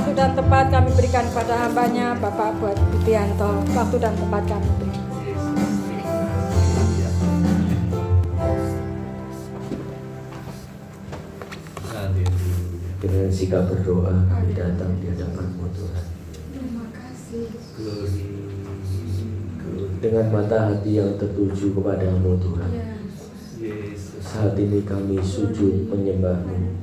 waktu dan tempat kami berikan kepada hambanya Bapak Buat Budianto. Waktu dan tempat kami berikan. Dengan sikap berdoa kami datang di hadapan-Mu Tuhan. Terima kasih. Dengan mata hati yang tertuju kepada-Mu Tuhan. Saat ini kami sujud menyembah-Mu.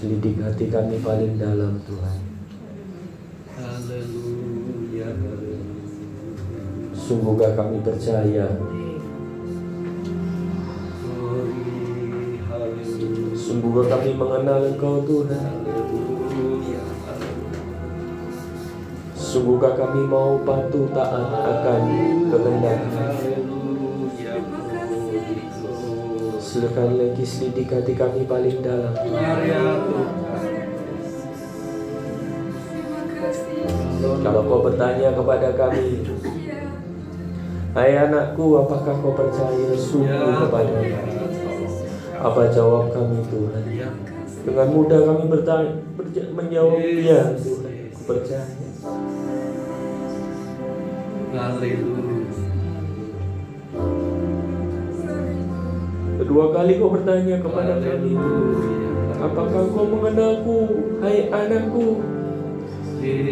Selidik hati kami paling dalam Tuhan. Sungguhkah kami percaya? Sungguhkah kami mengenal Engkau Tuhan? Sungguhkah kami mau patuh taat akan kehendak-Mu? Sekali lagi selidik hati kami paling dalam. Kalau Kau bertanya kepada kami, hai anakku, apakah kau percaya sungguh kepada-Nya? Apa jawab kami Tuhan? Dengan mudah kami menjawab, ya Tuhan, aku percaya. Kedua kali Kau bertanya kepada kami, apakah Kau mengenalku, hai anakku?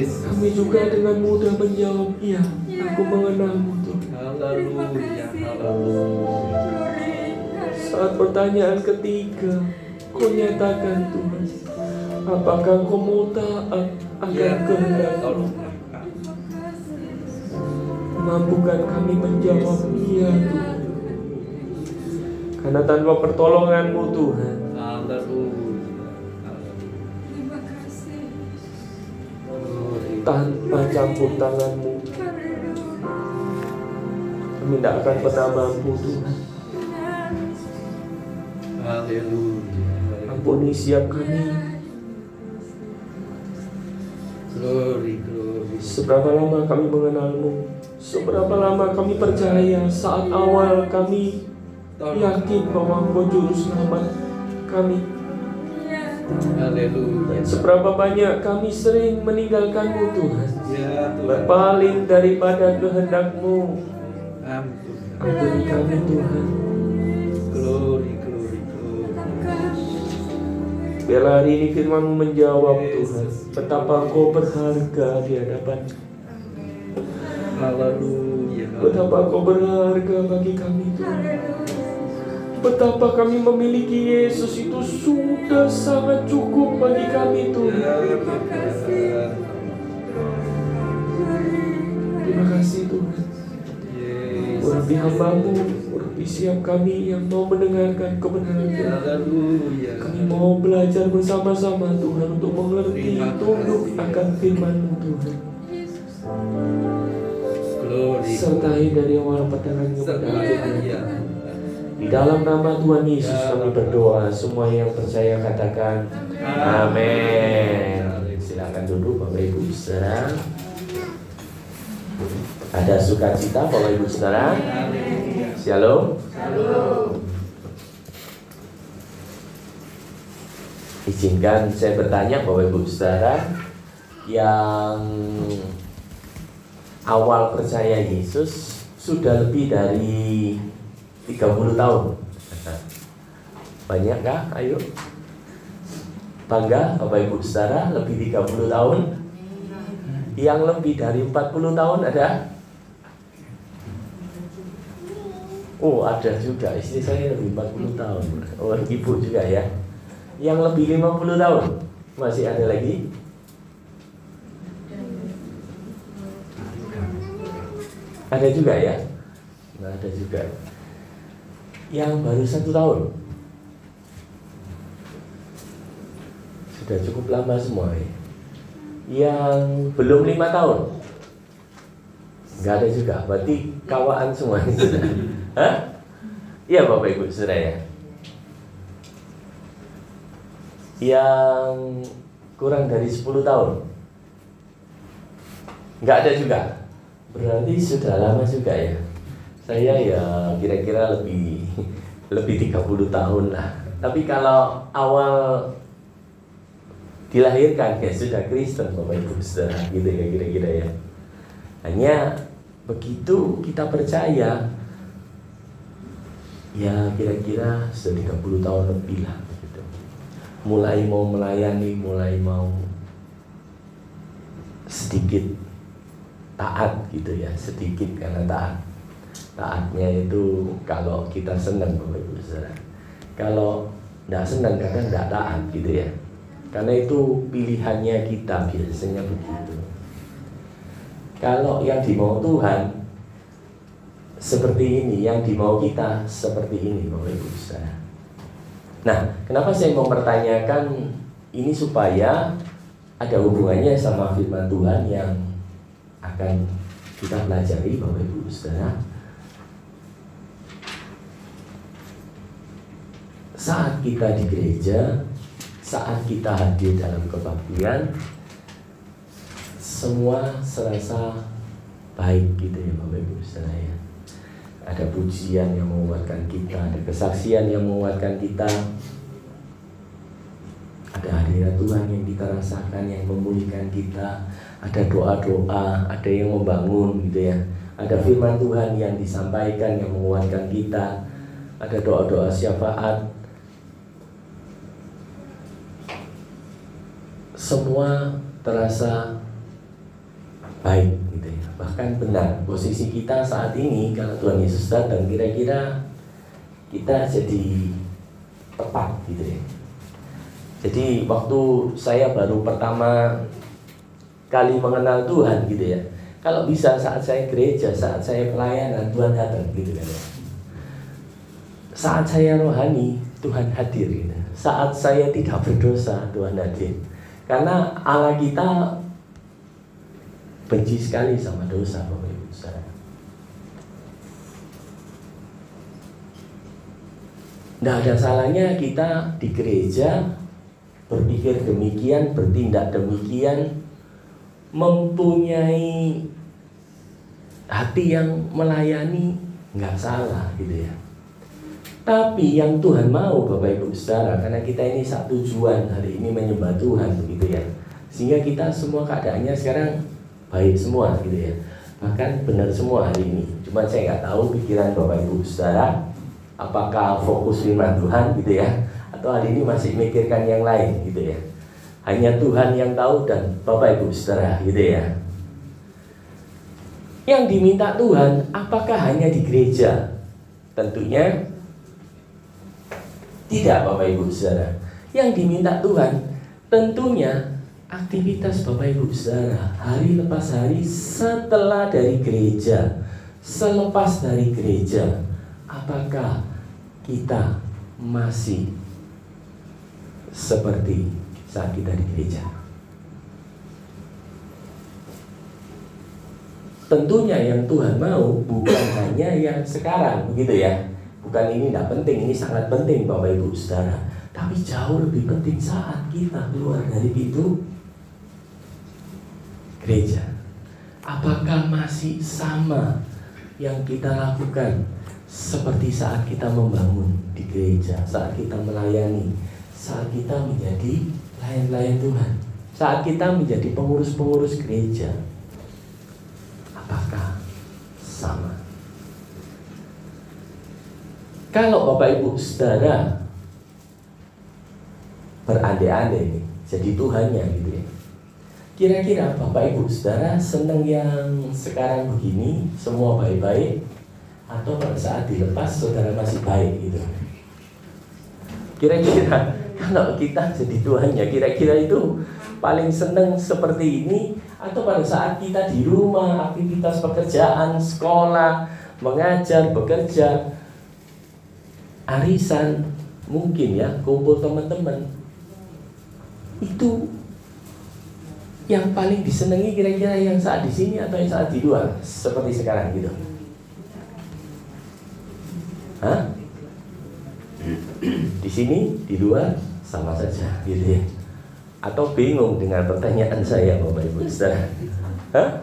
Kami juga dengan mudah menjawab, ya, aku mengenal-Mu Tuhan. Saat pertanyaan ketiga, Kau nyatakan Tuhan, apakah Kau mau taat akan kehendak-Mu? Mampukan kami menjawab, iya Tuhan. Karena tanpa pertolongan-Mu Tuhan, tanpa campur tangan-Mu, kami tidak akan pernah mampu Tuhan. Ampuni siap kami. Seberapa lama kami mengenal-Mu, seberapa lama kami percaya. Saat awal kami yakin bahwa Engkau juru selamat kami. Seberapa banyak kami sering meninggalkan-Mu Tuhan, berpaling daripada kehendak-Mu. Ampuni kami Tuhan. Biarlah hari ini firman-Mu menjawab Tuhan, betapa Engkau berharga di hadapan. Betapa Engkau berharga bagi kami Tuhan. Betapa kami memiliki Yesus itu sudah sangat cukup bagi kami Tuhan. Terima kasih Tuhan. Urapi hamba-Mu, urapi siap kami yang mau mendengarkan kebenaran. Kami mau belajar bersama-sama Tuhan untuk mengerti, tunduk akan firman-Mu Tuhan. Sertai dari awal pertengahan kepada akhirnya. Di dalam nama Tuhan Yesus kami berdoa. Semua yang percaya katakan amin. Silakan duduk Bapak Ibu Saudara. Ada sukacita Bapak Ibu Saudara. Shalom. Izinkan saya bertanya Bapak Ibu Saudara, yang awal percaya Yesus sudah lebih dari 30 tahun. Banyakkah? Ayo. Bangga Bapak Ibu Saudara, lebih 30 tahun. Yang lebih dari 40 tahun ada? Oh, ada juga. Istri saya lebih 40 tahun. Oh, ibu juga ya. Yang lebih 50 tahun. Masih ada lagi? Ada juga ya? Nah, ada juga. Yang baru 1 tahun. Sudah cukup lama semua ya. Yang belum 5 tahun. Enggak ada juga. Berarti kawaan semua ini sudah. Hah? Iya Bapak Ibu Saudara ya. Yang kurang dari 10 tahun. Enggak ada juga. Berarti sudah lama juga ya. Saya ya kira-kira lebih lebih 30 tahun lah. Tapi kalau awal dilahirkan ya sudah Kristen Bapak Ibu Saudara, gitu ya kira-kira ya. Hanya begitu kita percaya, ya kira-kira sudah 30 tahun lebih lah gitu. Mulai mau melayani, mulai mau sedikit taat gitu ya, sedikit karena taat. Taatnya itu kalau kita senang Bapak Ibu Saudara. Kalau tidak senang kadang tidak taat gitu ya. Karena itu pilihannya kita biasanya begitu. Kalau yang dimau Tuhan seperti ini, yang dimau kita seperti ini Bapak Ibu Saudara. Nah, kenapa saya mau mempertanyakan ini supaya ada hubungannya sama firman Tuhan yang akan kita pelajari Bapak Ibu Saudara. Saat kita di gereja, saat kita hadir dalam kebaktian, semua serasa baik gitu ya Bapak Ibu Saudara ya. Ada pujian yang menguatkan kita, ada kesaksian yang menguatkan kita, ada hadirat Tuhan yang kita rasakan, yang memulihkan kita, ada doa-doa, ada yang membangun gitu ya, ada firman Tuhan yang disampaikan yang menguatkan kita, ada doa-doa syafaat. Semua terasa baik gitu ya. Bahkan benar posisi kita saat ini kalau Tuhan Yesus datang, kira-kira kita jadi tepat gitu ya. Jadi waktu saya baru pertama kali mengenal Tuhan gitu ya, kalau bisa saat saya gereja, saat saya pelayanan, Tuhan datang gitu kan ya. Saat saya rohani, Tuhan hadir gitu. Saat saya tidak berdosa, Tuhan hadir. Karena Allah kita benci sekali sama dosa Bapak Ibu Saudara. Tidak ada salahnya kita di gereja berpikir demikian, bertindak demikian, mempunyai hati yang melayani, nggak salah gitu ya. Tapi yang Tuhan mau Bapak Ibu Saudara, karena kita ini satu tujuan hari ini menyembah Tuhan begitu ya, sehingga kita semua keadaannya sekarang baik semua gitu ya, bahkan benar semua hari ini. Cuma saya nggak tahu pikiran Bapak Ibu Saudara, apakah fokus firman Tuhan gitu ya, atau hari ini masih mikirkan yang lain gitu ya. Hanya Tuhan yang tahu dan Bapak Ibu Saudara gitu ya. Yang diminta Tuhan apakah hanya di gereja? Tentunya tidak Bapak Ibu Saudara. Yang diminta Tuhan tentunya aktivitas Bapak Ibu Saudara hari lepas hari setelah dari gereja, selepas dari gereja. Apakah kita masih seperti saat kita di gereja? Tentunya yang Tuhan mau bukan hanya yang sekarang begitu ya. Bukan ini tidak penting, ini sangat penting Bapak Ibu Saudara. Tapi jauh lebih penting saat kita keluar dari pintu gereja. Apakah masih sama yang kita lakukan seperti saat kita membangun di gereja, saat kita melayani, saat kita menjadi pelayan-pelayan Tuhan, saat kita menjadi pengurus-pengurus gereja? Apakah sama? Kalau Bapak Ibu Saudara berandai-andai nih, jadi Tuhannya gitu ya, kira-kira Bapak Ibu Saudara senang yang sekarang begini, semua baik-baik, atau pada saat dilepas saudara masih baik gitu? Kira-kira kalau kita jadi Tuhannya, kira-kira itu paling senang seperti ini, atau pada saat kita di rumah, aktivitas pekerjaan, sekolah, mengajar, bekerja, arisan, mungkin ya, kumpul teman-teman, itu yang paling disenangi kira-kira yang saat di sini atau yang saat di luar seperti sekarang gitu? Hah? Di sini, di luar sama saja gitu ya? Atau bingung dengan pertanyaan saya Bapak Ibu Saudara? Hah?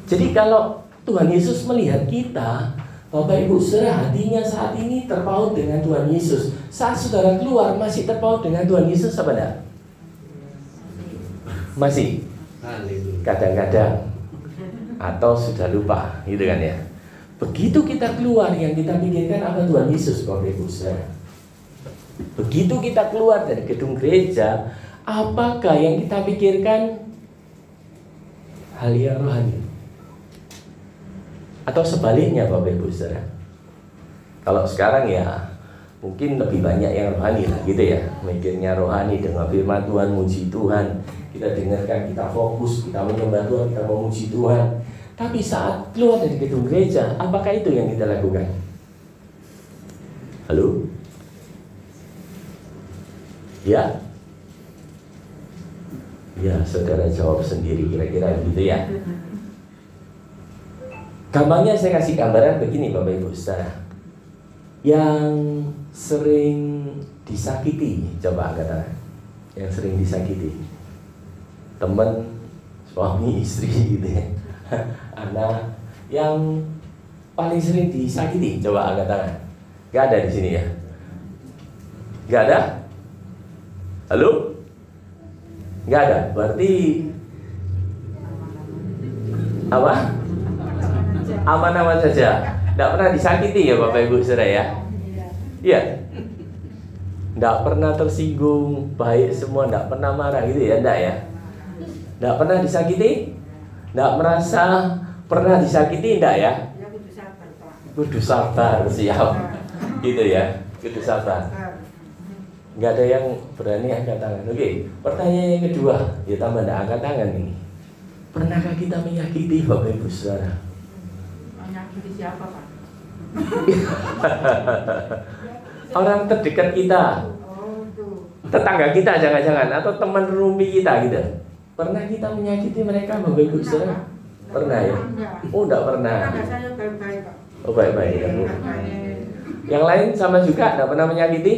Jadi kalau Tuhan Yesus melihat kita, Bapak Ibu saudara, hatinya saat ini terpaut dengan Tuhan Yesus. Saat saudara keluar masih terpaut dengan Tuhan Yesus apa enggak? Masih? Kadang-kadang. Atau sudah lupa, gitu kan ya. Begitu kita keluar, yang kita pikirkan apa? Tuhan Yesus, Bapak Ibu saudara. Begitu kita keluar dari gedung gereja, apakah yang kita pikirkan hal yang rohani? Atau sebaliknya Bapak Ibu saudara? Kalau sekarang ya mungkin lebih banyak yang rohani lah gitu ya. Mikirnya rohani dengan firman Tuhan, muji Tuhan. Kita dengarkan, kita fokus, kita menyembah Tuhan, kita memuji Tuhan. Tapi saat keluar dari gedung gereja, apakah itu yang kita lakukan? Halo? Ya? Ya, saudara jawab sendiri kira-kira gitu ya. Gampangnya saya kasih gambaran begini Bapak Ibu saudara. Yang sering disakiti, coba angkat tangan. Yang sering disakiti, teman, suami, istri gitu ya. Anak yang paling sering disakiti, coba angkat tangan. Gak ada di sini ya? Gak ada? Halo? Gak ada, berarti apa? Aman-aman saja. Tidak pernah disakiti ya Bapak Ibu saudara ya? Iya. Tidak pernah tersinggung, baik semua, tidak pernah marah gitu ya? Tidak ya? Tidak pernah disakiti? Tidak merasa pernah disakiti? Tidak ya? Kudu sabar, siap. Gitu ya? Kudu sabar. Nggak ada yang berani angkat tangan. Oke, pertanyaan yang kedua, ya tambah tidak angkat tangan ini. Pernahkah kita menyakiti Bapak Ibu saudara? Menyakiti siapa Pak? Orang terdekat kita, tetangga kita jangan-jangan, atau teman rumpi kita gitu. Pernah kita menyakiti mereka Bapak Ibu saudara? Pernah ya? Oh enggak pernah. Saya baik-baik Pak. Oh baik-baik ya Bu. Yang lain sama juga enggak pernah menyakiti?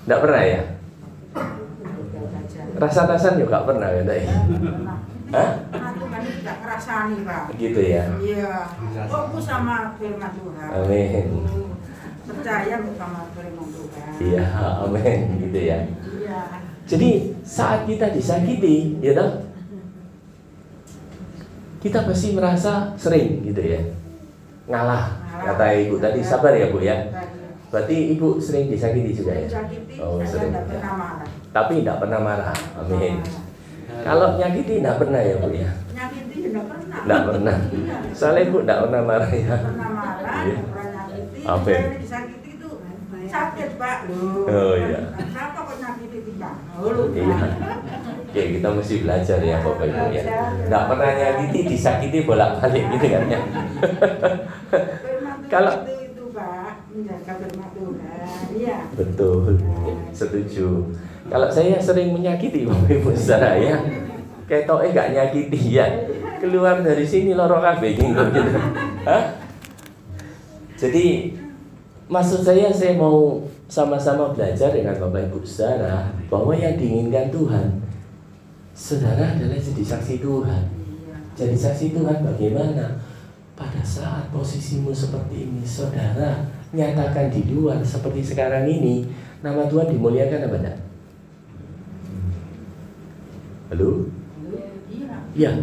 Enggak pernah ya? Rasa-rasan juga pernah ya? Hah? Aku kan tidak ngerasani Pak. Gitu ya? Iya. Fokus sama firman Tuhan. Amin. Percaya sama firman Tuhan. Iya, amin gitu ya. Iya. Jadi saat kita disakiti, ya toh, kita pasti merasa sering gitu ya, ngalah. Kata Ibu tadi, sabar ya Bu ya. Berarti Ibu sering disakiti juga ya? Oh sering. Tapi tidak pernah marah. Amin. Kalau nyakiti tidak pernah ya Bu ya? Nyakiti tidak pernah. Tidak pernah. Soalnya Ibu tidak pernah marah ya. Pernah marah, Iya. pernah nyakiti. Amin. Saya disakiti itu sakit Pak. Oh iya. Kenapa kok nyakiti Pak? Iya. Oke, kita mesti belajar ya Bapak Ibu ya. Tidak pernah nyakiti, disakiti bolak-balik gitu kan ya. Kalau itu Pak, menjaga firman Tuhan. Iya. betul, setuju. Kalau saya sering menyakiti Bapak Ibu saudara ya, ketoknya gak nyakiti ya, keluar dari sini loro kabeh gitu. Hah? Jadi maksud saya mau sama-sama belajar dengan Bapak Ibu saudara bahwa yang diinginkan Tuhan, saudara adalah jadi saksi Tuhan. Jadi saksi Tuhan bagaimana? Pada saat posisimu seperti ini, saudara nyatakan di luar seperti sekarang ini, nama Tuhan dimuliakan apa enggak? Halo? Ya.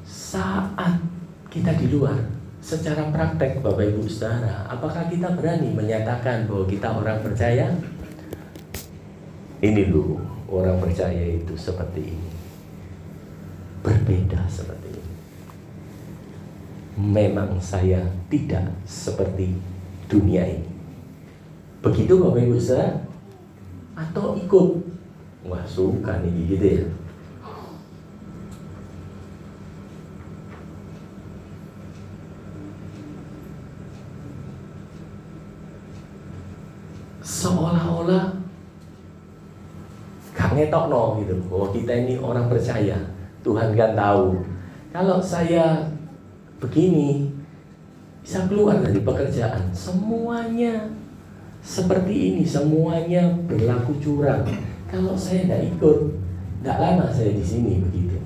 Saat kita di luar, secara praktek Bapak Ibu saudara, apakah kita berani menyatakan bahwa kita orang percaya? Ini loh, orang percaya itu seperti ini, berbeda seperti ini. Memang saya tidak seperti dunia ini. Begitu Bapak Ibu saudara? Atau ikut? Wah suka nih gitu ya. Seolah-olah gak ngetokno gitu bahwa kita ini orang percaya. Tuhan kan tahu kalau saya begini bisa keluar dari pekerjaan, semuanya seperti ini, semuanya berlaku curang. Kalau saya tidak ikut, tidak lama saya di sini begitu.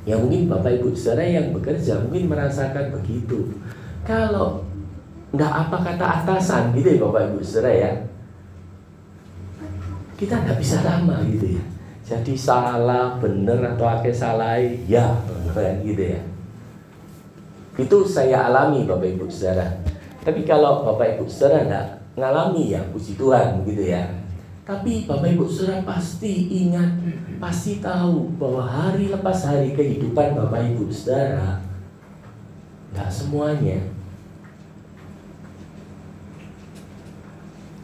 Ya mungkin Bapak Ibu saudara yang bekerja mungkin merasakan begitu. Kalau nggak apa kata atasan gitu ya Bapak Ibu Saudara ya, kita nggak bisa lama gitu ya. Jadi salah, bener atau akeh salah, ya gitu ya. Itu saya alami Bapak Ibu Saudara. Tapi kalau Bapak Ibu Saudara nggak ngalami ya puji Tuhan gitu ya. Tapi Bapak Ibu Saudara pasti ingat, pasti tahu bahwa hari lepas hari kehidupan Bapak Ibu Saudara nggak semuanya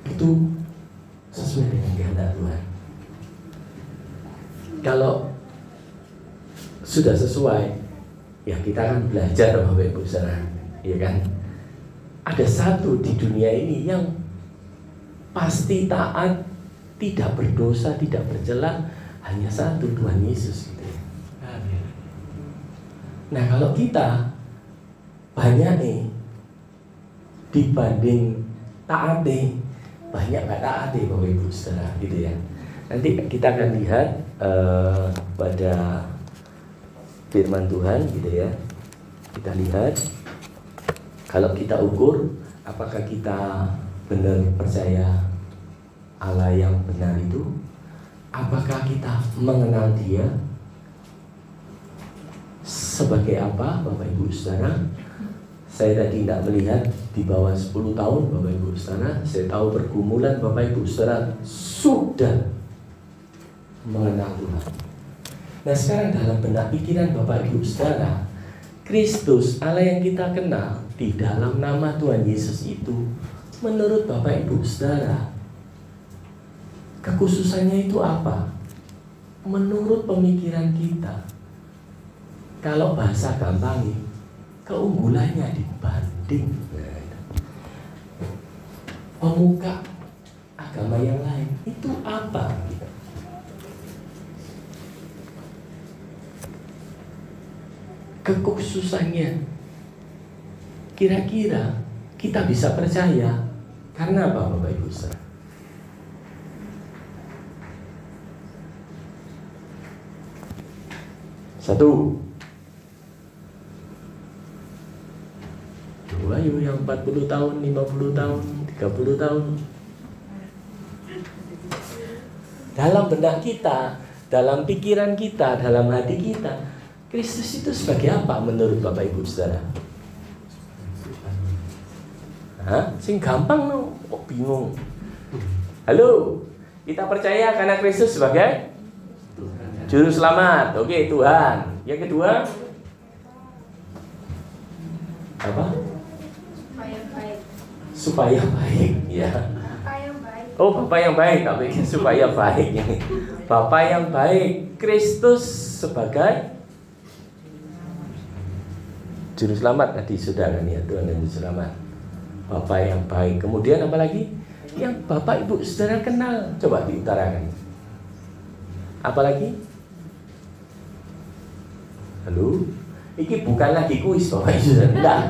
itu sesuai dengan kehendak Tuhan. Kalau sudah sesuai, ya kita akan belajar Bapak Ibu Saudara, ya kan? Ada satu di dunia ini yang pasti taat, tidak berdosa, tidak bercela, hanya satu, Tuhan Yesus gitu ya. Nah kalau kita banyak nih dibanding taat nih, banyak gak taat nih Bapak Ibu Saudara gitu ya. Nanti kita akan lihat pada firman Tuhan gitu ya. Kita lihat kalau kita ukur apakah kita benar percaya Allah yang benar itu, apakah kita mengenal Dia sebagai apa Bapak Ibu Saudara. Saya tadi tidak melihat di bawah 10 tahun Bapak Ibu Saudara. Saya tahu pergumulan Bapak Ibu Saudara sudah mengenal Tuhan. Nah sekarang dalam benak pikiran Bapak Ibu Saudara, Kristus Allah yang kita kenal di dalam nama Tuhan Yesus itu, menurut Bapak Ibu Saudara, kekhususannya itu apa? Menurut pemikiran kita, kalau bahasa gampangnya, keunggulannya dibanding pemuka agama yang lain itu apa? Kekhususannya kira-kira kita bisa percaya karena apa Bapak Ibu Saudara? Satu, dua, yang 40 tahun, 50 tahun, 30 tahun. Dalam benak kita, dalam pikiran kita, dalam hati kita, Kristus itu sebagai apa menurut Bapak Ibu Saudara? Hah? Sing gampang no, kok bingung. Halo, kita percaya karena Kristus sebagai Juru Selamat. Oke, Tuhan. Yang kedua apa? Supaya baik, ya. Oh, Bapak yang baik, tak pikir supaya baik ini. Bapak yang baik, Kristus sebagai Juru Selamat tadi sudah kan ya, Tuhan dan Juru Selamat. Bapak yang baik. Kemudian apa lagi? Yang Bapak Ibu Saudara kenal, coba diutarakan. Apa lagi? Halo? Ini bukan lagi kuis Bapak Ibu Saudara, enggak.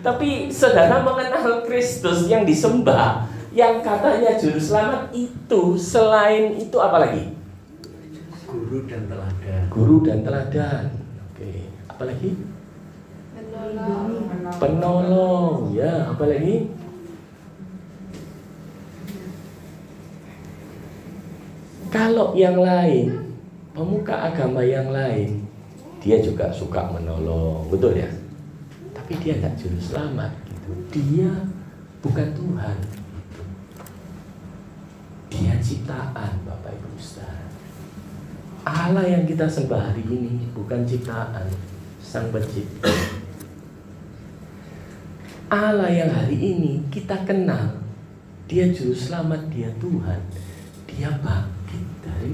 Tapi saudara mengenal Kristus yang disembah, yang katanya Juru Selamat itu, selain itu apa lagi? Guru dan teladan. Guru dan teladan. Oke, apa lagi? Penolong, ya, apa lagi? Kalau yang lain, pemuka agama yang lain, dia juga suka menolong, betul ya? Tapi dia nggak Juru Selamat, gitu. Dia bukan Tuhan, gitu. Dia ciptaan, Bapak Ibu Saudara. Allah yang kita sembah hari ini bukan ciptaan, Sang Pencipta. Allah yang hari ini kita kenal, Dia Juru Selamat, Dia Tuhan, Dia bangkit dari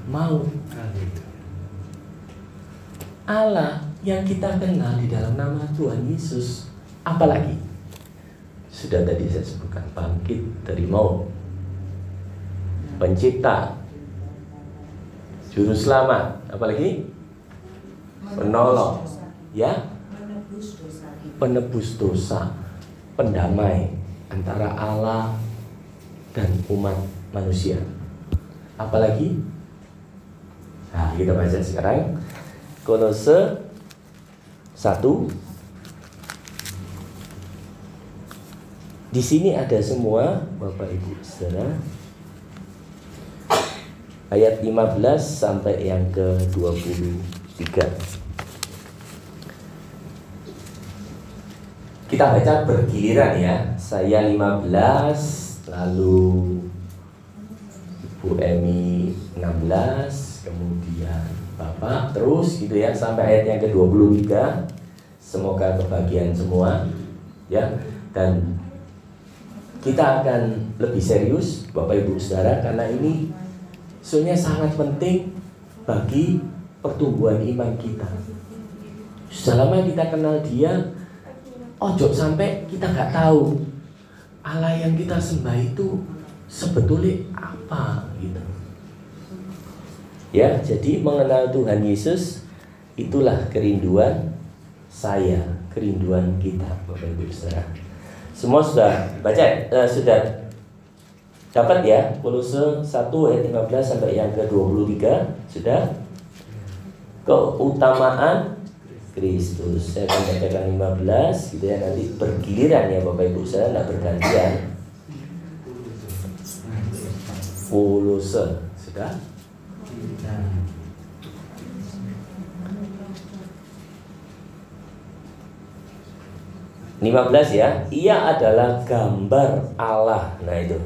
maut. Allah yang kita kenal di dalam nama Tuhan Yesus, apalagi? Sudah tadi saya sebutkan, bangkit dari maut, Pencipta, Juru Selamat, apalagi? Penolong, ya? Penebus dosa, pendamai antara Allah dan umat manusia. Apalagi? Nah, kita baca sekarang Kolose 1 Di sini ada semua Bapak Ibu Saudara. Ayat 15 sampai yang ke-23. Kita baca bergiliran ya. Saya 15, lalu Ibu Emi 16, kemudian Bapak terus gitu ya sampai ayat yang ke-23. Semoga kebagian semua ya. Dan kita akan lebih serius Bapak Ibu Saudara karena ini sebenarnya sangat penting bagi pertumbuhan iman kita. Sudah lama kita kenal Dia, ojo sampai kita nggak tahu Allah yang kita sembah itu sebetulnya apa gitu. Ya, jadi mengenal Tuhan Yesus itulah kerinduan saya, kerinduan kita Bapak Ibu Saudara. Semua sudah baca, sudah dapat ya, Kolose 1 ayat 15 sampai yang ke-23 sudah. Keutamaan Kristus. Saya akan bacakan 15 gitu ya, nanti bergiliran ya Bapak Ibu, saya tidak bergantian. Kolose sudah. 15 ya, ia adalah gambar Allah. Nah itu,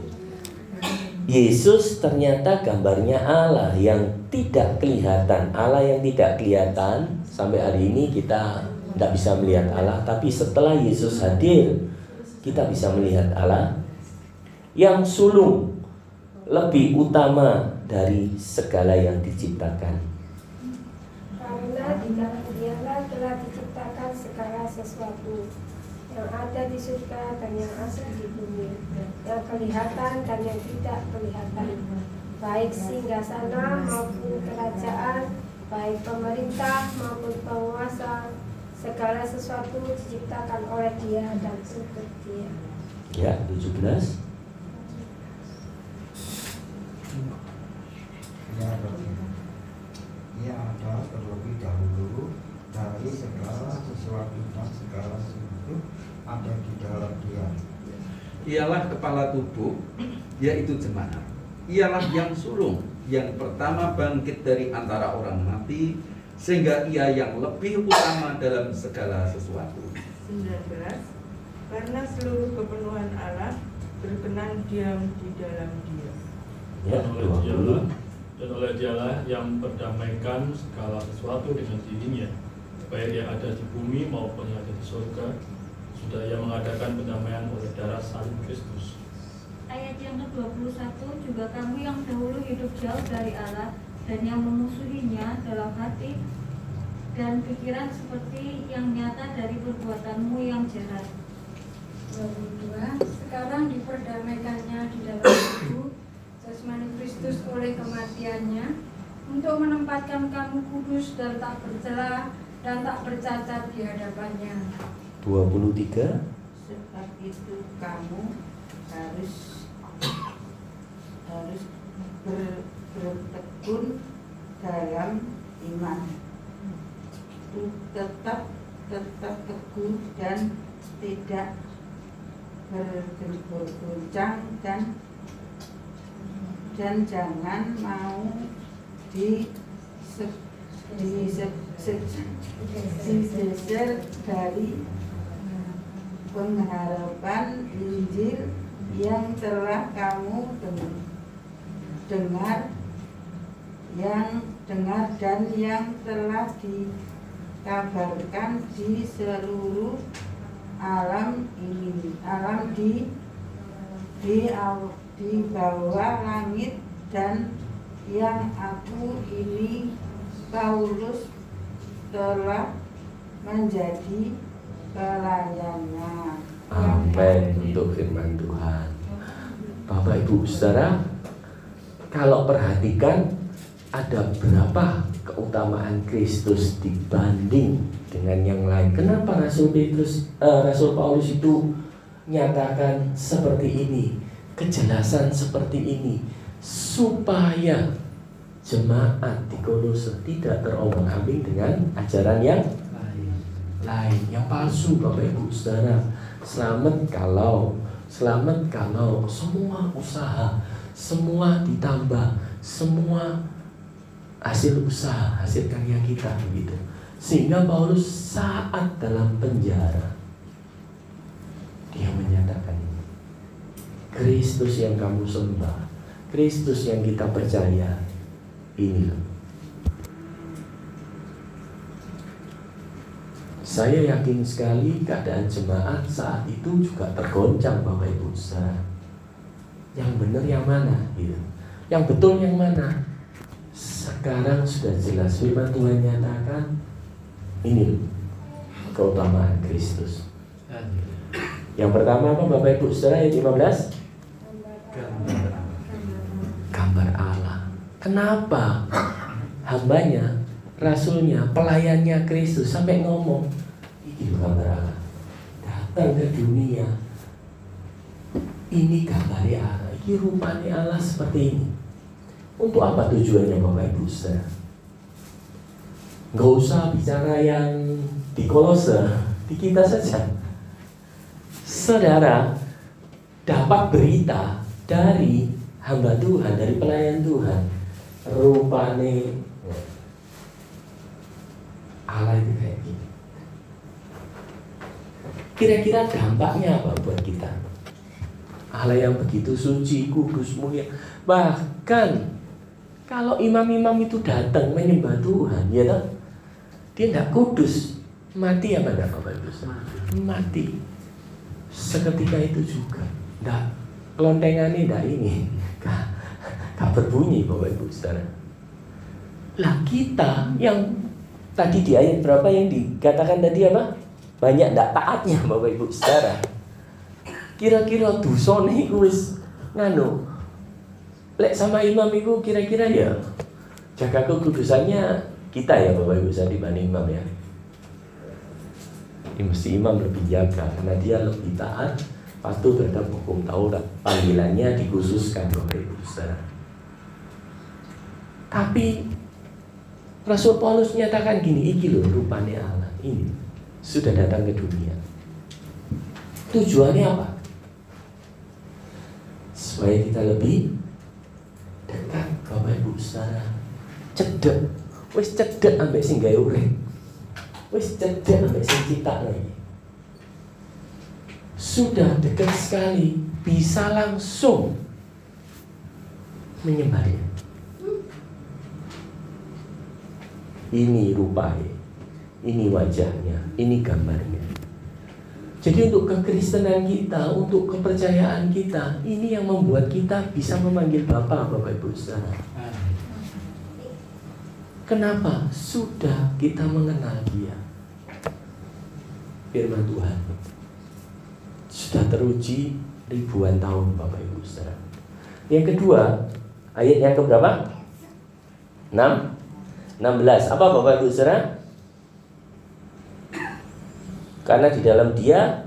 Yesus ternyata gambarnya Allah yang tidak kelihatan. Allah yang tidak kelihatan. Sampai hari ini kita tidak bisa melihat Allah. Tapi setelah Yesus hadir, kita bisa melihat Allah yang sulung, lebih utama dari segala yang diciptakan. Karena di dalam Dialah telah diciptakan segala sesuatu, yang ada di surga dan yang ada di bumi, yang kelihatan dan yang tidak kelihatan, baik singgasana maupun kerajaan, baik pemerintah maupun penguasa. Segala sesuatu diciptakan oleh Dia dan untuk Dia. Ya, 17. Ia ada terlebih dahulu dari segala sesuatu dan segala sesuatu ada di dalam Dia. Ialah kepala tubuh, yaitu jemaat. Ialah yang sulung, yang pertama bangkit dari antara orang mati, sehingga Ia yang lebih utama dalam segala sesuatu. 19. Karena seluruh kepenuhan Allah berkenan diam di dalam Dia. Ya, 20. Dan oleh Dialah yang memperdamaikan segala sesuatu dengan dirinya, baik yang ada di bumi maupun yang ada di surga. Sudah Ia mengadakan pendamaian oleh darah salib Kristus. Ayat yang ke-21, juga kamu yang dahulu hidup jauh dari Allah dan yang memusuhinya dalam hati dan pikiran seperti yang nyata dari perbuatanmu yang jahat. 22. Sekarang diperdamaikannya di dalam tubuh jasmani Kristus oleh kematiannya, untuk menempatkan kamu kudus dan tak bercela dan tak bercacat di hadapannya. 23. Sebab itu kamu harus bertekun dalam iman, tetap teguh dan tidak berguncang dan jangan mau diseser dari pengharapan Injil yang telah kamu dengar dan yang telah dikabarkan di seluruh alam ini, di bawah langit, dan yang aku ini Paulus telah menjadi pelayannya. Amin untuk firman Tuhan. Bapak Ibu Saudara, kalau perhatikan ada berapa keutamaan Kristus dibanding dengan yang lain. Kenapa Rasul Paulus itu nyatakan seperti ini, kejelasan seperti ini, supaya jemaat di Kolose tidak terombang-ambing dengan ajaran yang lain, yang palsu. Bapak Ibu Saudara, selamat kalau Selamat kalau semua usaha, semua ditambah, semua hasil usaha, hasil karya kita begitu. Sehingga Paulus saat dalam penjara dia menyatakan ini. Kristus yang kamu sembah, Kristus yang kita percaya, ini loh. Saya yakin sekali keadaan jemaat saat itu juga tergoncang Bapak Ibu Saudara. Yang benar yang mana gitu. Yang betul yang mana? Sekarang sudah jelas firman Tuhan nyatakan ini keutamaan Kristus. Yang pertama apa Bapak Ibu Saudara, ayat 15? Gambar Allah. Kenapa hambanya, rasulnya, pelayannya Kristus sampai ngomong ini gambar Allah, datang ke dunia, ini gambarnya Allah, ini rupanya Allah seperti ini. Untuk apa tujuannya Bapak Ibu Saudara? Nggak usah bicara yang di Kolose, di kita saja. Saudara dapat berita dari hamba Tuhan, dari pelayan Tuhan, rupanya Allah itu kayak gini. Kira-kira dampaknya apa buat kita? Allah yang begitu suci, kudus, mulia. Bahkan kalau imam-imam itu datang menyembah Tuhan, ya toh, dia tidak kudus, mati apa enggak Bapak Ibu? Mati. Seketika itu juga, enggak kelontengannya enggak ini, enggak berbunyi Bapak Ibu Saudara. Lah kita yang tadi di ayat berapa yang dikatakan tadi apa? Banyak ndak taatnya Bapak Ibu Saudara. Kira-kira dosane iku wis nganu. Lek sama imam iku kira-kira ya jaga kekudusannya kita ya Bapak Ibu Saudara dibanding imam ya. Ini mesti imam lebih jaga karena dia lebih taat, patuh terhadap hukum Taurat. Panggilannya dikhususkan Bapak Ibu Saudara. Tapi Rasul Paulus menyatakan gini, iki loh rupanya Allah ini sudah datang ke dunia. Tujuannya apa? Supaya kita lebih dekat Bapak Ibu Saudara. Cedek, wis cedek ambek sing gawe urip. Wis cedek ambek sing ciptakne. Sudah dekat sekali, bisa langsung menyembahnya. Ini rupanya, ini wajahnya, ini gambarnya. Jadi untuk kekristenan kita, untuk kepercayaan kita, ini yang membuat kita bisa memanggil Bapa, Bapak Ibu Saudara. Kenapa? Sudah kita mengenal Dia. Firman Tuhan sudah teruji ribuan tahun Bapak Ibu Saudara. Yang kedua, ayat yang keberapa? 16. Apa Bapak Ibu Saudara? Karena di dalam Dia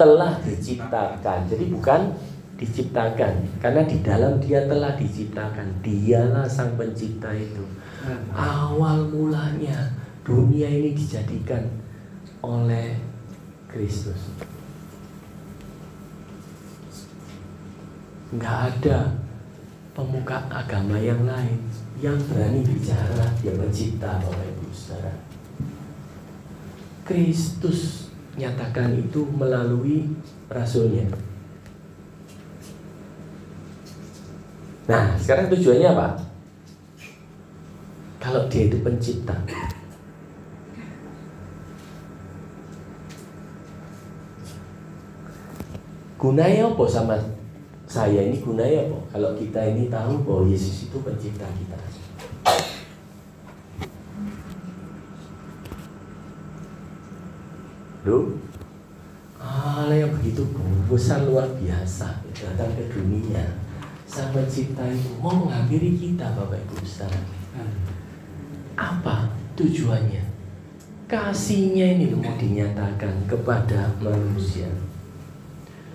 telah diciptakan. Jadi bukan diciptakan, karena di dalam Dia telah diciptakan. Dialah Sang Pencipta itu. Awal mulanya dunia ini dijadikan oleh Kristus. Nggak ada pemuka agama yang lain yang berani bicara Dia pencipta Bapak Ibu Saudara. Kristus nyatakan itu melalui rasulnya. Nah, sekarang tujuannya apa? Kalau Dia itu pencipta, gunanya apa sama saya ini? Gunanya apa? Kalau kita ini tahu bahwa Yesus itu pencipta kita. Loh, Allah yang begitu besar luar biasa datang ke dunia. Sang Pencipta itu mau menghampiri kita Bapak Ibu Saudara. Apa tujuannya? Kasihnya ini mau dinyatakan kepada manusia.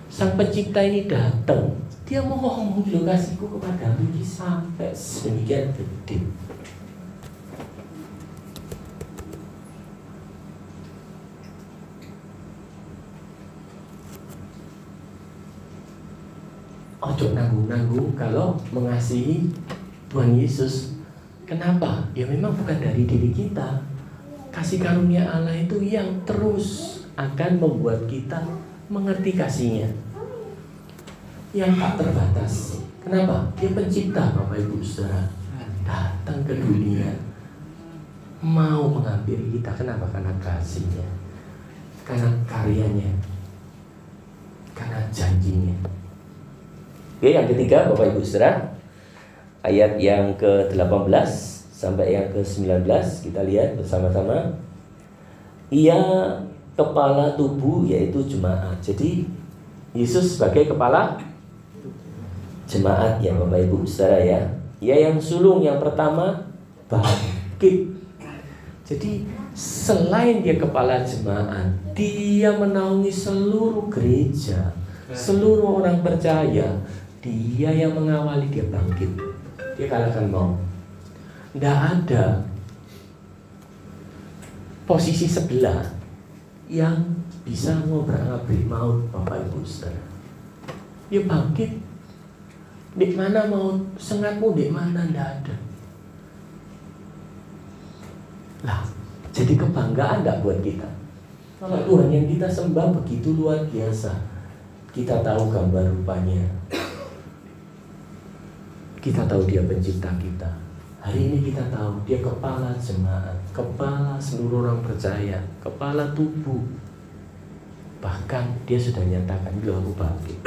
Sang Pencipta ini datang, Dia mau ngomong kasihku kepada ini sampai sedemikian gede. ojo nanggung-nanggung kalau mengasihi Tuhan Yesus. Kenapa? Ya memang bukan dari diri kita. Kasih karunia Allah itu yang terus akan membuat kita mengerti kasihnya, yang tak terbatas. Kenapa? Dia pencipta, Bapak Ibu Saudara, datang ke dunia mau menghampiri kita. Kenapa? Karena kasihnya, karena karyanya, karena janjinya. Oke, yang ketiga Bapak Ibu Saudara, ayat yang ke-18 sampai yang ke-19 kita lihat bersama-sama. Ia kepala tubuh, yaitu jemaat. Jadi Yesus sebagai kepala jemaat ya Bapak Ibu Saudara ya. Ia yang sulung yang pertama bangkit. Jadi selain dia kepala jemaat, dia menaungi seluruh gereja, seluruh orang percaya. Dia yang mengawali, dia bangkit. Dia kalahkan maut. Tidak ada posisi sebelah yang bisa ngobrak-ngabrik maut, Bapak Ibu Saudara. Dia bangkit. Di mana maut? Sengatmu di mana? Tidak ada. Lah, jadi kebanggaan tidak buat kita. Kalau Tuhan yang kita sembah begitu luar biasa, kita tahu gambar rupanya, kita tahu dia pencipta kita. Hari ini kita tahu dia kepala jemaat, kepala seluruh orang percaya, kepala tubuh. Bahkan dia sudah nyatakan, "Loh, aku bangkit."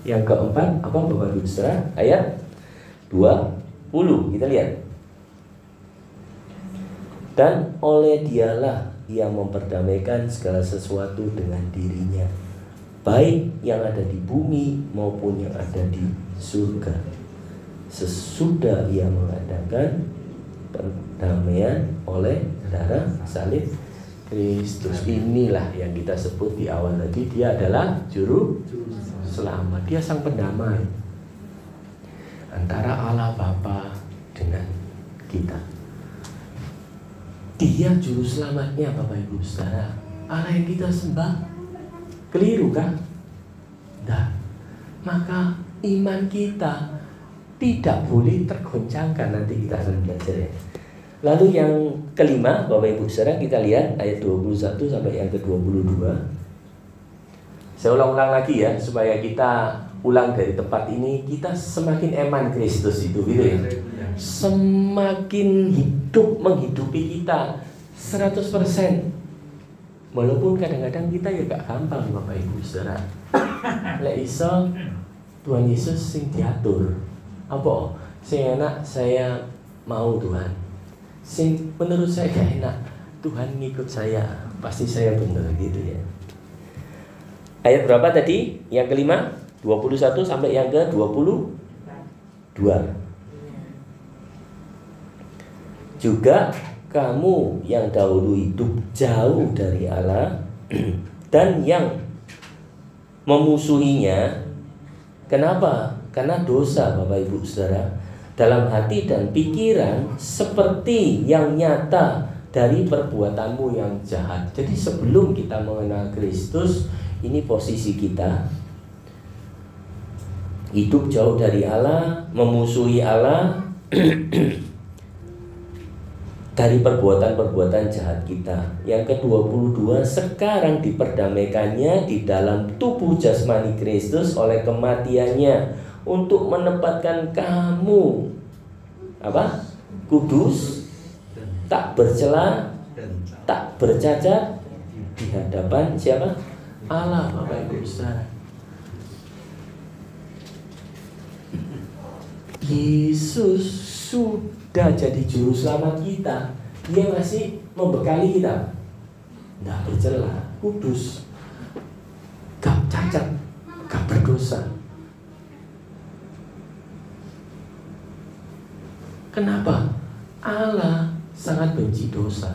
Yang keempat apa Bapak Ibu Saudara? Ayat 20 kita lihat. Dan oleh dialah yang memperdamaikan segala sesuatu dengan dirinya, baik yang ada di bumi maupun yang ada di surga, sesudah ia mengadakan perdamaian oleh darah salib Kristus. Inilah yang kita sebut di awal tadi, dia adalah juru selamat. Dia sang pendamai antara Allah Bapa dengan kita. Dia juru selamatnya Bapak Ibu Saudara. Allah yang kita sembah keliru kan? Nah, maka iman kita tidak boleh tergoncangkan. Nanti kita akan belajar ya. Lalu yang kelima Bapak Ibu Saudara, kita lihat ayat 21 sampai yang ke-22. Saya ulang-ulang lagi ya, supaya kita ulang dari tempat ini. Kita semakin eman Kristus itu gitu ya. Semakin hidup menghidupi kita 100%. Walaupun kadang-kadang kita ya gak gampang Bapak Ibu Saudara. Lek iso Tuhan Yesus sing diatur. Apa? Sing enak saya mau Tuhan. Sing menurut saya gak enak, Tuhan ngikut saya, pasti saya benar gitu ya. Ayat berapa tadi? Yang kelima, 21 sampai yang ke-22. Juga kamu yang dahulu hidup jauh dari Allah dan yang memusuhinya. Kenapa? Karena dosa Bapak Ibu Saudara dalam hati dan pikiran, seperti yang nyata dari perbuatanmu yang jahat. Jadi sebelum kita mengenal Kristus, ini posisi kita hidup jauh dari Allah, memusuhi Allah dari perbuatan-perbuatan jahat kita. Yang ke-22, sekarang diperdamaikannya di dalam tubuh jasmani Kristus oleh kematiannya, untuk menempatkan kamu apa? Kudus, tak bercela, tak bercacat di hadapan siapa? Allah Bapak Ibu Saudara. Yesus sudah jadi juru selamat kita. Dia masih membekali kita. Tidak bercela, kudus, gak cacat, gak berdosa. Kenapa? Allah sangat benci dosa.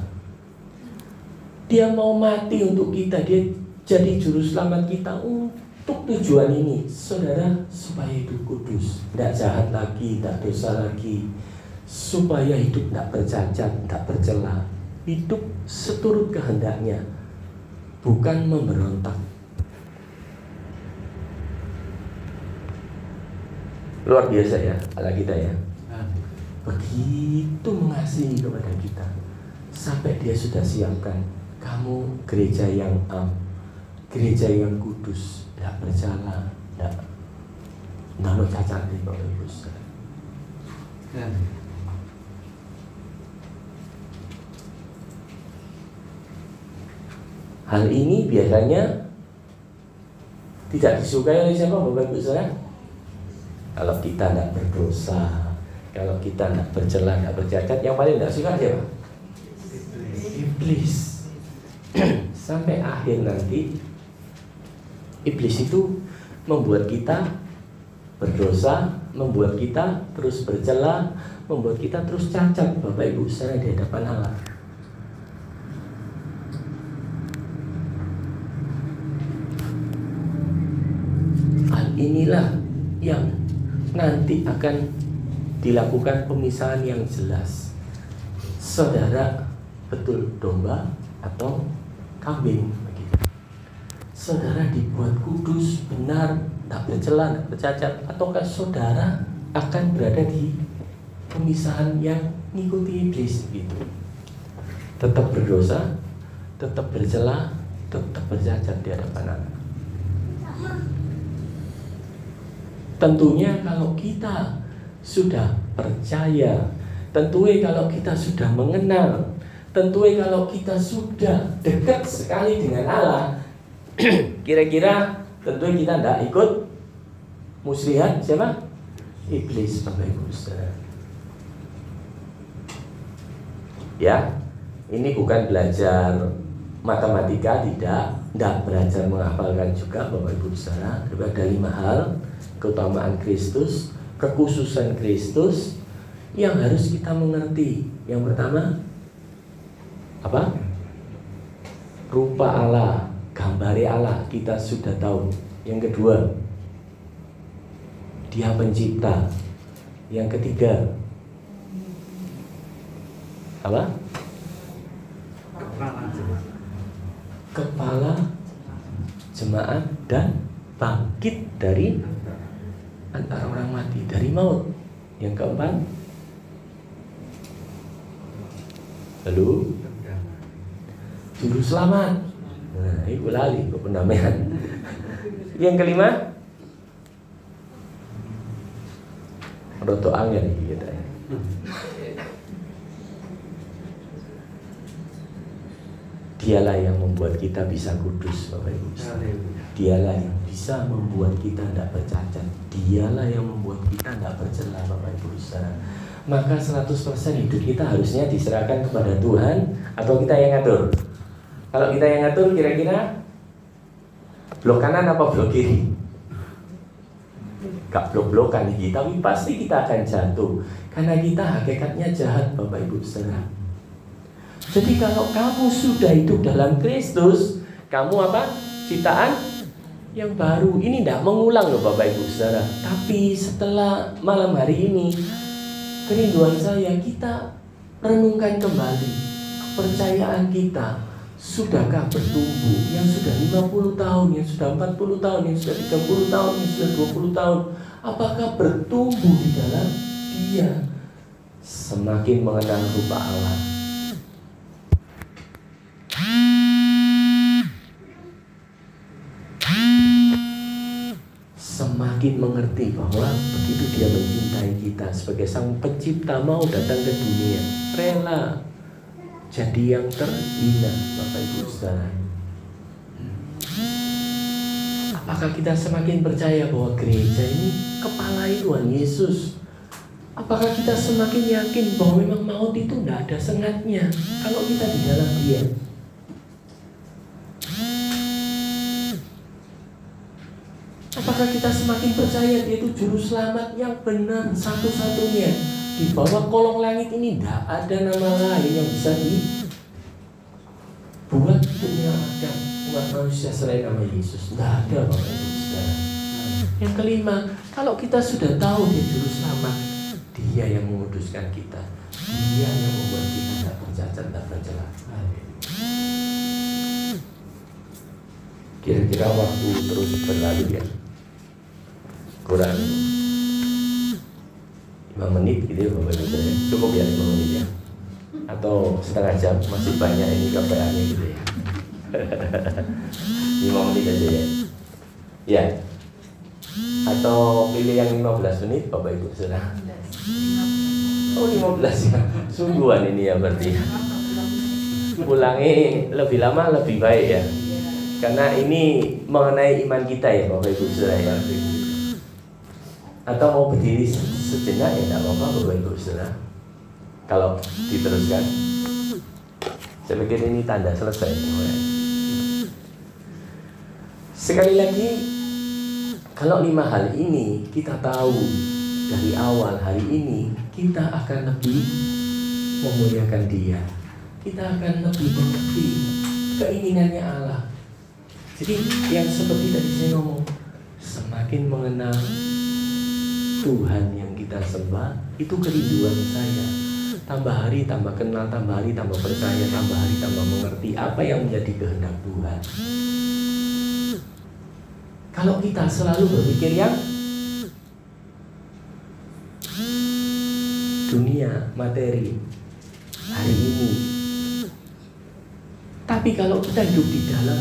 Dia mau mati untuk kita. Dia jadi juru selamat kita untuk tujuan ini, saudara, supaya hidup kudus, tidak jahat lagi, tidak dosa lagi, supaya hidup tidak bercacat, tidak bercela, hidup seturut kehendaknya bukan memberontak. Luar biasa ya Allah kita ya. Begitu mengasihi kepada kita, sampai dia sudah siapkan kamu gereja yang gereja yang kudus, tidak bercela, tidak nano cacat di Bapak Ibu Saudara. Hal ini biasanya tidak disukai oleh siapa Bapak Ibu Saudara? Kalau kita tidak berdosa, kalau kita tidak bercela, tidak bercacat, yang paling tidak suka siapa? Iblis. Sampai akhir nanti iblis itu membuat kita berdosa, membuat kita terus bercela, membuat kita terus cacat Bapak Ibu Saudara di hadapan Allah. Hal inilah yang nanti akan dilakukan pemisahan yang jelas. Saudara betul domba atau kambing begitu. Saudara dibuat kudus, benar, tak bercela, tak bercacat, ataukah saudara akan berada di pemisahan yang mengikuti iblis gitu. Tetap berdosa, tetap bercela, tetap bercacat di hadapan Allah. Tentunya kalau kita sudah percaya, tentunya kalau kita sudah mengenal, tentunya kalau kita sudah dekat sekali dengan Allah, kira-kira tentunya kita tidak ikut muslihat siapa? Iblis Bapak Ibu Saudara. Ya, ini bukan belajar matematika, tidak belajar menghafalkan juga Bapak Ibu Saudara. Ada 5 hal keutamaan Kristus, kekhususan Kristus yang harus kita mengerti. Yang pertama apa? Rupa Allah, gambari Allah kita sudah tahu. Yang kedua, Dia pencipta. Yang ketiga apa? Kepala jemaat dan bangkit dari antara orang mati, dari maut. Yang keempat, lalu juru selamat. Nah, itu lali ke pendamaian. Yang kelima, roto angin gitu ya. Dialah yang membuat kita bisa kudus Bapak Ibu. Dialah yang bisa membuat kita tidak bercacat. Dialah yang membuat kita tidak bercela Bapak Ibu Saudara. Maka 100% hidup kita harusnya diserahkan kepada Tuhan, atau kita yang ngatur? Kalau kita yang ngatur, kira-kira blok kanan apa blok kiri? Gak blok-blokan nih, tapi pasti kita akan jatuh karena kita hakikatnya jahat Bapak Ibu Saudara. Jadi kalau kamu sudah hidup dalam Kristus, kamu apa? Ciptaan yang baru. Ini tidak mengulang loh Bapak Ibu Saudara. Tapi setelah malam hari ini, kerinduan saya kita renungkan kembali kepercayaan kita. Sudahkah bertumbuh? Yang sudah 50 tahun, yang sudah 40 tahun, yang sudah 30 tahun, yang sudah 20 tahun, apakah bertumbuh di dalam Dia? Semakin mengenal rupa Allah, semakin mengerti bahwa begitu Dia mencintai kita sebagai Sang Pencipta, mau datang ke dunia, rela jadi yang terhina Bapak Ibu Saudara. Apakah kita semakin percaya bahwa gereja ini kepala Tuhan Yesus? Apakah kita semakin yakin bahwa memang maut itu tidak ada sengatnya kalau kita di dalam Dia? Apakah kita semakin percaya Dia itu juru selamat yang benar satu-satunya? Di bawah kolong langit ini tidak ada nama lain yang bisa dibuat untuk menyelamatkan umat manusia selain nama Yesus. Tidak ada Bapak Ibu Saudara. Yang kelima, kalau kita sudah tahu Dia juru selamat, Dia yang menguduskan kita, Dia yang membuat kita tidak bercacat, tidak bercela. Kira-kira waktu terus berlalu ya, kurang 5 menit gitu ya Bapak Ibu ya. Cukup ya 5 menit ya, atau setengah jam, masih banyak ini KPA-nya gitu ya. 5 menit aja ya. Ya. Atau pilih yang 15 menit Bapak Ibu Saudara. Oh 15 ya. Sungguhan ini ya berarti. Ulangi lebih lama lebih baik ya. Karena ini mengenai iman kita ya Bapak Ibu Saudara ya. Atau mau berdiri sejenak ya tidak apa-apa Bapak Ibu Saudara. Kalau diteruskan, saya pikir ini tanda selesai. Sekali lagi, kalau 5 hal ini kita tahu dari awal hari ini, kita akan lebih memuliakan Dia. Kita akan lebih mengerti keinginannya Allah. Jadi yang seperti tadi saya ngomong, semakin mengenal Tuhan yang kita sembah, itu kerinduan saya. Tambah hari tambah kenal, tambah hari tambah percaya, tambah hari tambah mengerti apa yang menjadi kehendak Tuhan. Kalau kita selalu berpikir yang dunia, materi, hari ini, tapi kalau kita hidup di dalam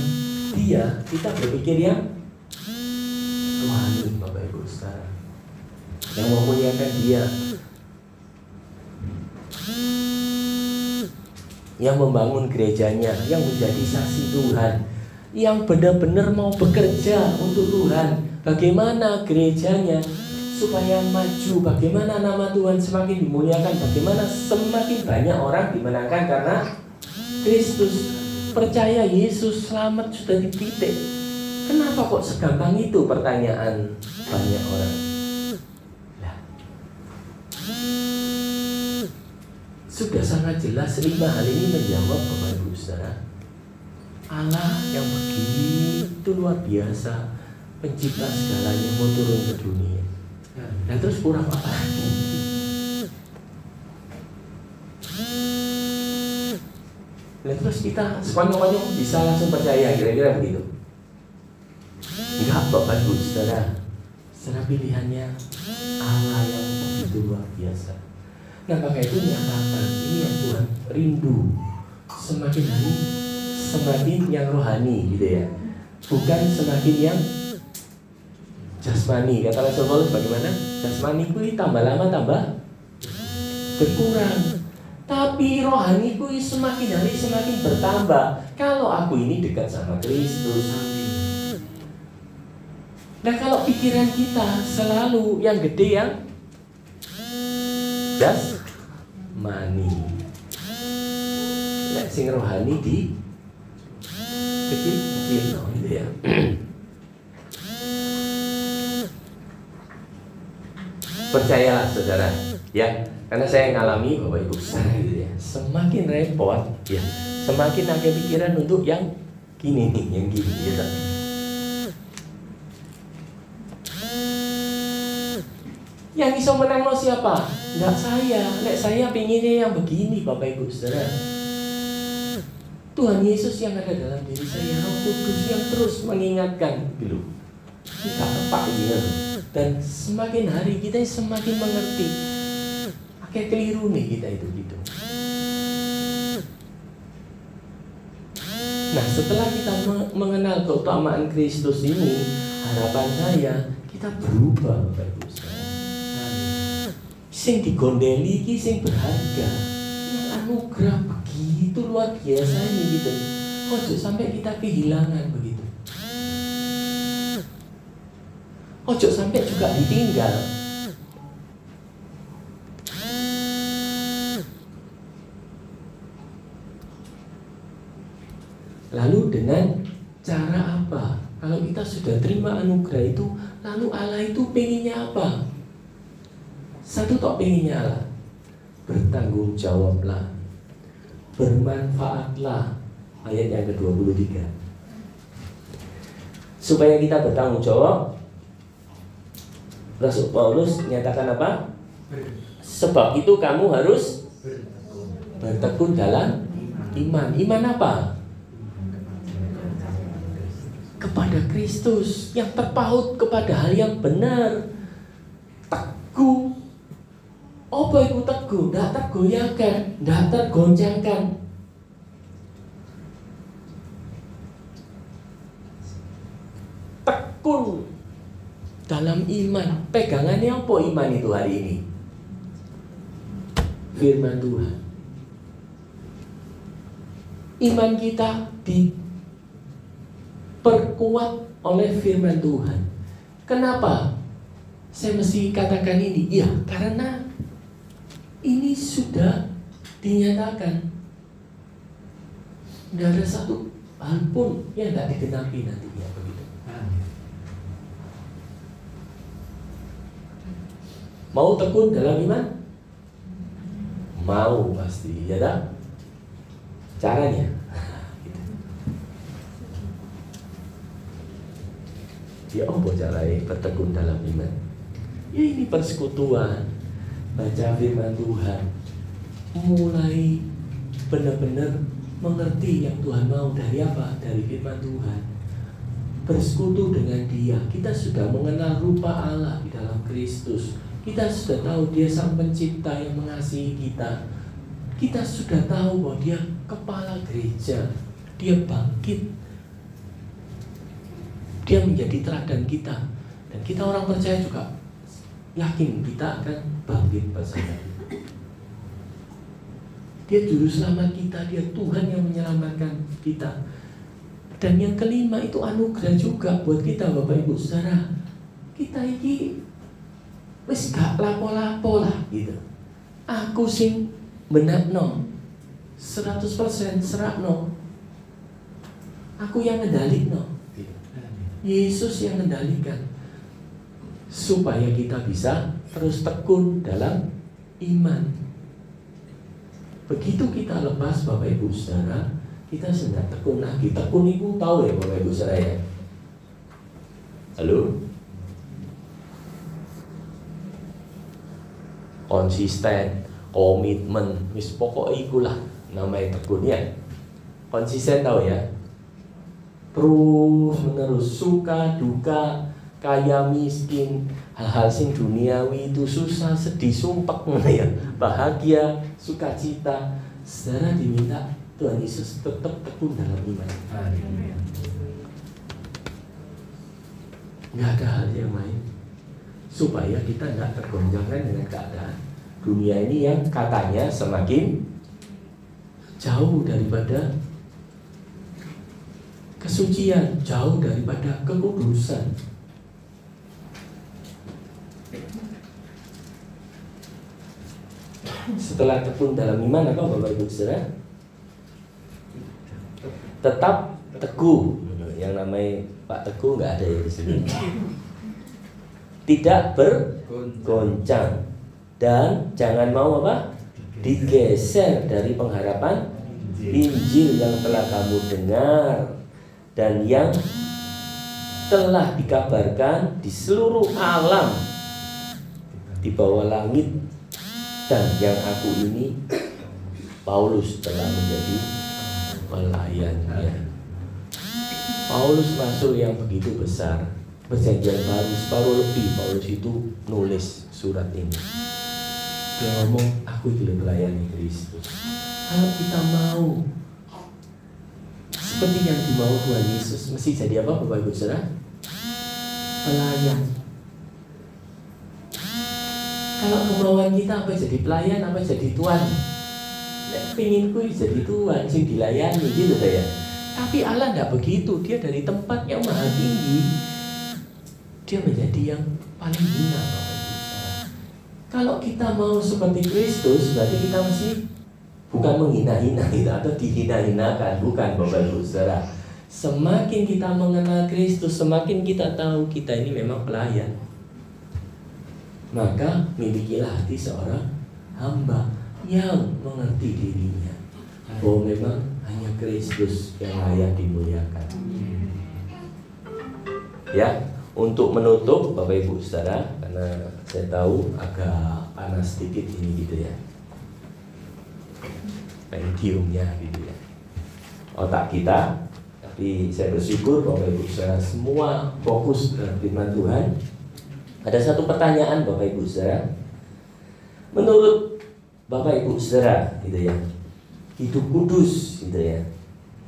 Dia, kita berpikir yang rohani Bapak Ibu Saudara, yang memuliakan Dia, yang membangun gerejanya, yang menjadi saksi Tuhan, yang benar-benar mau bekerja untuk Tuhan. Bagaimana gerejanya supaya maju, bagaimana nama Tuhan semakin dimuliakan, bagaimana semakin banyak orang dimenangkan karena Kristus. Percaya Yesus selamat sudah di titik. Kenapa kok segampang itu, pertanyaan banyak orang. Nah, sudah sangat jelas 5 hal ini menjawab Bapak Ibu Saudara. Allah yang begitu luar biasa, pencipta segalanya, mau turun ke dunia. Dan terus kurang apa lagi? Dan terus kita sekonyong-konyong bisa langsung percaya, kira-kira begitu. Enggak Bapak Ibu Saudara, secara pilihannya Allah yang begitu luar biasa. Nah maka itu nyatakan ini yang Tuhan rindu, semakin hari semakin yang rohani gitu ya, bukan semakin yang jasmani. Kata Rasul Paulus bagaimana? Jasmani ku tambah lama tambah berkurang, tapi rohani ku semakin hari semakin bertambah. Kalau aku ini dekat sama Kristus. Nah kalau pikiran kita selalu yang gede yang jasmani, nah sing rohani di kecil-kecil gitu ya. Percayalah saudara ya, karena saya ngalami Bapak Ibu saya gitu ya. Semakin repot ya, semakin ada pikiran untuk yang gini nih, yang gini gitu. Yang bisa menang lo siapa? Enggak saya. Nek saya pinginnya yang begini Bapak Ibu Saudara. Tuhan Yesus yang ada dalam diri saya, Roh Kudus yang terus mengingatkan gitu. Kita tepat ya. Dan semakin hari kita semakin mengerti. Pakai keliru nih kita itu gitu. Nah setelah kita mengenal keutamaan Kristus ini, harapan saya kita berubah Bapak Ibu Saudara. Sing digondeli iki sing berharga, yang anugerah begitu luar biasa ini gitu. Ojo sampai kita kehilangan begitu. Ojo sampai juga ditinggal. Lalu dengan cara apa? Kalau kita sudah terima anugerah itu, lalu Allah itu pengennya apa? Satu tok pengennya Allah, bertanggung jawablah, bermanfaatlah. Ayat yang ke-23. Supaya kita bertanggung jawab, Rasul Paulus nyatakan apa? Sebab itu kamu harus bertekun dalam iman. Iman apa? kepada Kristus, yang terpaut kepada hal yang benar. Teguh. Apa itu teguh? Tidak tergoyahkan, tidak tergoncangkan. Tekun dalam iman. Pegangannya apa iman itu hari ini? Firman Tuhan. Iman kita diperkuat oleh firman Tuhan. Kenapa saya mesti katakan ini? Ya, karena ini sudah dinyatakan. Tidak ada satu hal pun yang tidak digenapi nantinya, begitu. Mau tekun dalam iman? Mau pasti, ya tak? Caranya gitu. Ya apa caranya bertekun dalam iman? Ya ini persekutuan, baca firman Tuhan, mulai benar-benar mengerti yang Tuhan mau dari apa? Dari firman Tuhan. Bersekutu dengan Dia, kita sudah mengenal rupa Allah di dalam Kristus. Kita sudah tahu Dia Sang Pencipta yang mengasihi kita. Kita sudah tahu bahwa Dia kepala gereja. Dia bangkit. Dia menjadi teladan kita. Dan kita orang percaya juga yakin kita akan bangkit bersama. Dia juru selamat kita. Dia Tuhan yang menyelamatkan kita. Dan yang kelima itu anugerah juga buat kita, Bapak Ibu Saudara. Kita ini wis gak lapo-lapo lah gitu. Aku sing benakno 100% serakno. Aku yang ngendalikan gitu. Yesus yang mengendalikan. Supaya kita bisa terus tekun dalam iman. Begitu kita lepas Bapak Ibu Saudara, kita sudah tekun lagi. Tekun itu tahu ya Bapak Ibu Saudara ya. Halo? Konsisten, komitmen, wis pokok ikulah namanya tekun ya. Konsisten tahu ya. Terus menerus, suka duka, kaya miskin, hal-hal sing duniawi itu susah, sedih, sumpek ya. Bahagia, sukacita, saudara diminta Tuhan Yesus tetap tekun dalam iman. Nggak ada hal yang lain supaya kita nggak tergoncangkan dengan keadaan dunia ini yang katanya semakin jauh daripada kesucian, jauh daripada kekudusan. Setelah tekun dalam iman apa Bapak Ibu Saudara? Tetap teguh. Yang namanya Pak Teguh nggak ada ya di sini. Tidak bergoncang dan jangan mau apa? Digeser dari pengharapan Injil yang telah kamu dengar dan yang telah dikabarkan di seluruh alam di bawah langit, dan yang aku ini Paulus telah menjadi pelayannya. Paulus rasul yang begitu besar, perjanjian baru separuh lebih Paulus itu nulis surat ini. Dia ngomong, aku itu melayani Kristus. Kalau kita mau seperti yang dimau Tuhan Yesus, mesti jadi apa Bapak Ibu Saudara? Pelayan. Kalau kemauan kita apa jadi pelayan, apa jadi tuan? Nek pinginku jadi tuan, sing dilayani gitu ya. Tapi Allah tidak begitu. Dia dari tempat yang maha tinggi, dia menjadi yang paling hina Bapak Ibu Saudara. Kalau kita mau seperti Kristus, berarti kita mesti bukan menghina-hina kita atau dihina-hinakan, bukan Bapak Ibu Saudara. Semakin kita mengenal Kristus, semakin kita tahu kita ini memang pelayan. Maka milikilah hati seorang hamba yang mengerti dirinya bahwa memang hanya Kristus yang layak dimuliakan. Ya, untuk menutup Bapak Ibu Saudara, karena saya tahu agak panas sedikit ini gitu ya, pendiumnya gitu ya, otak kita Tapi saya bersyukur Bapak Ibu Saudara semua fokus dengan firman Tuhan. Ada satu pertanyaan Bapak Ibu Saudara. Menurut Bapak Ibu Saudara gitu ya, hidup kudus gitu ya,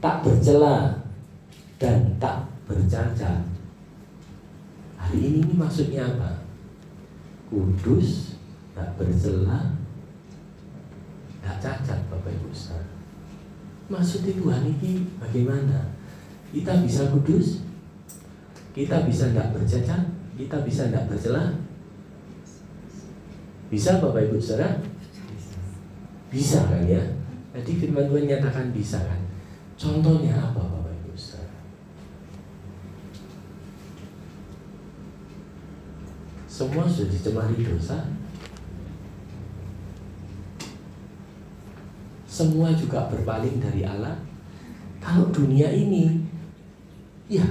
tak bercela dan tak bercacat. Hari ini maksudnya apa? Kudus, tak bercela, tak cacat Bapak Ibu Saudara. Maksudnya Tuhan ini bagaimana? Kita bisa kudus, kita bisa tidak bercacat, kita bisa tidak bercela. Bisa Bapak Ibu Saudara? Bisa kan ya? Jadi firman Tuhan nyatakan bisa kan? Contohnya apa Bapak Ibu Saudara? Semua sudah dicemari dosa. Semua juga berpaling dari Allah. Kalau dunia ini, ya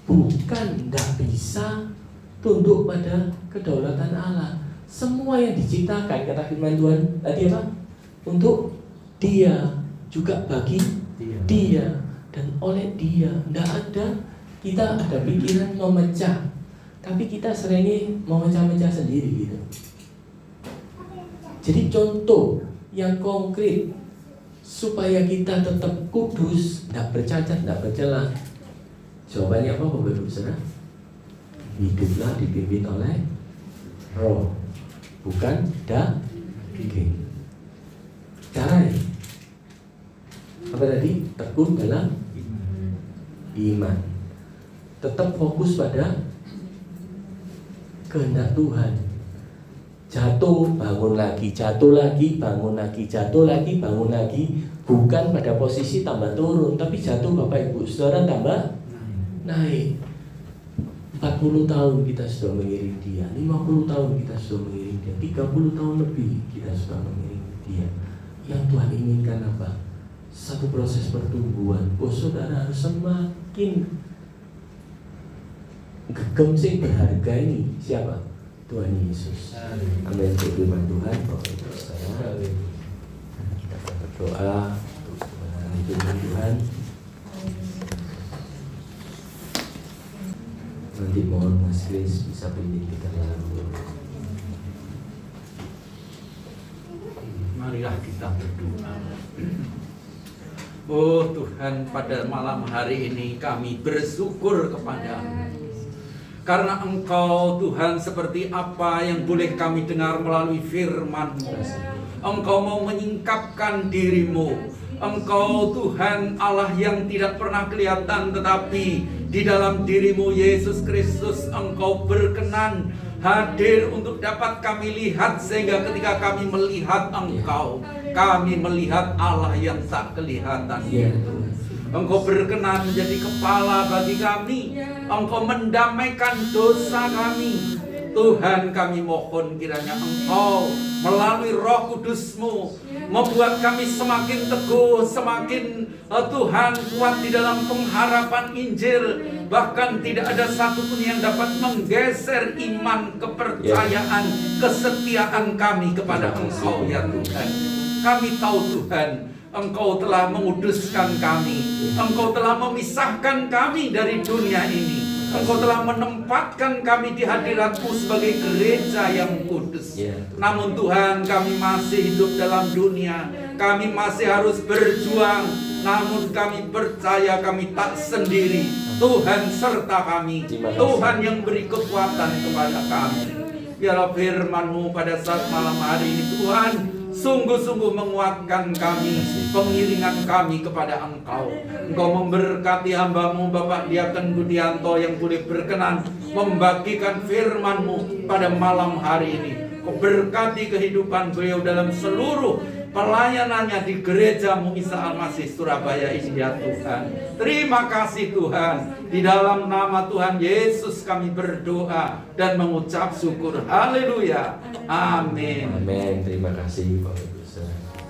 bukan, tidak bisa tunduk pada kedaulatan Allah. Semua yang diciptakan, kata firman Tuhan tadi apa? Untuk Dia, juga bagi Dia dan oleh Dia. Tidak ada, kita ada pikiran memecah, tapi kita seringnya memecah-mecah sendiri gitu. Jadi contoh yang konkret supaya kita tetap kudus, tidak bercacat, tidak bercela. Jawabannya apa Bapak Ibu Saudara? Hiduplah dipimpin oleh Roh, bukan daging. Caranya apa tadi? Tekun dalam iman. Tetap fokus pada kehendak Tuhan. Jatuh, bangun lagi, jatuh lagi, bangun lagi, jatuh lagi, bangun lagi. Bukan pada posisi tambah turun, tapi jatuh Bapak Ibu Saudara tambah naik. 40 tahun kita sudah mengiring Dia, 50 tahun kita sudah mengiring Dia, 30 tahun lebih kita sudah mengiring Dia. Yang Tuhan inginkan apa? Satu proses pertumbuhan. Oh saudara harus semakin gegem sing berharga ini. Siapa? Tuhan Yesus. Amin. Firman Tuhan Bapak Ibu Saudara. Kita berdoa untuk mengenai firman Tuhan. Nanti mohon Mas Kris bisa pimpin kita dalam doa. Marilah kita berdoa. Oh Tuhan, pada malam hari ini kami bersyukur kepada-Mu. Karena Engkau Tuhan seperti apa yang boleh kami dengar melalui firman-Mu. Engkau mau menyingkapkan diri-Mu. Engkau Tuhan Allah yang tidak pernah kelihatan, tetapi di dalam diri-Mu Yesus Kristus Engkau berkenan hadir untuk dapat kami lihat. Sehingga ketika kami melihat Engkau, kami melihat Allah yang tak kelihatan itu. Engkau berkenan menjadi kepala bagi kami. Engkau mendamaikan dosa kami. Tuhan, kami mohon kiranya Engkau melalui Roh Kudus-Mu membuat kami semakin teguh, semakin Tuhan kuat di dalam pengharapan Injil. Bahkan tidak ada satupun yang dapat menggeser iman, kepercayaan, kesetiaan kami kepada Engkau ya Tuhan. Kami tahu Tuhan, Engkau telah menguduskan kami. Engkau telah memisahkan kami dari dunia ini. Engkau telah menempatkan kami di hadirat-Mu sebagai gereja yang kudus. Namun Tuhan, kami masih hidup dalam dunia. Kami masih harus berjuang. Namun kami percaya kami tak sendiri. Tuhan serta kami. Tuhan yang beri kekuatan kepada kami. Biarlah firman-Mu pada saat malam hari ini Tuhan sungguh-sungguh menguatkan kami, pengiringan kami kepada Engkau. Engkau memberkati hamba-Mu Bapak Diaken Budianto yang boleh berkenan membagikan firman-Mu pada malam hari ini. Kau berkati kehidupan beliau dalam seluruh pelayanannya di gereja-Mu Isa Al-Masih Surabaya ini ya Tuhan. Terima kasih Tuhan. Di dalam nama Tuhan Yesus kami berdoa dan mengucap syukur. Haleluya. Amin. Amin. Terima kasih Bapak Ibu Saudara.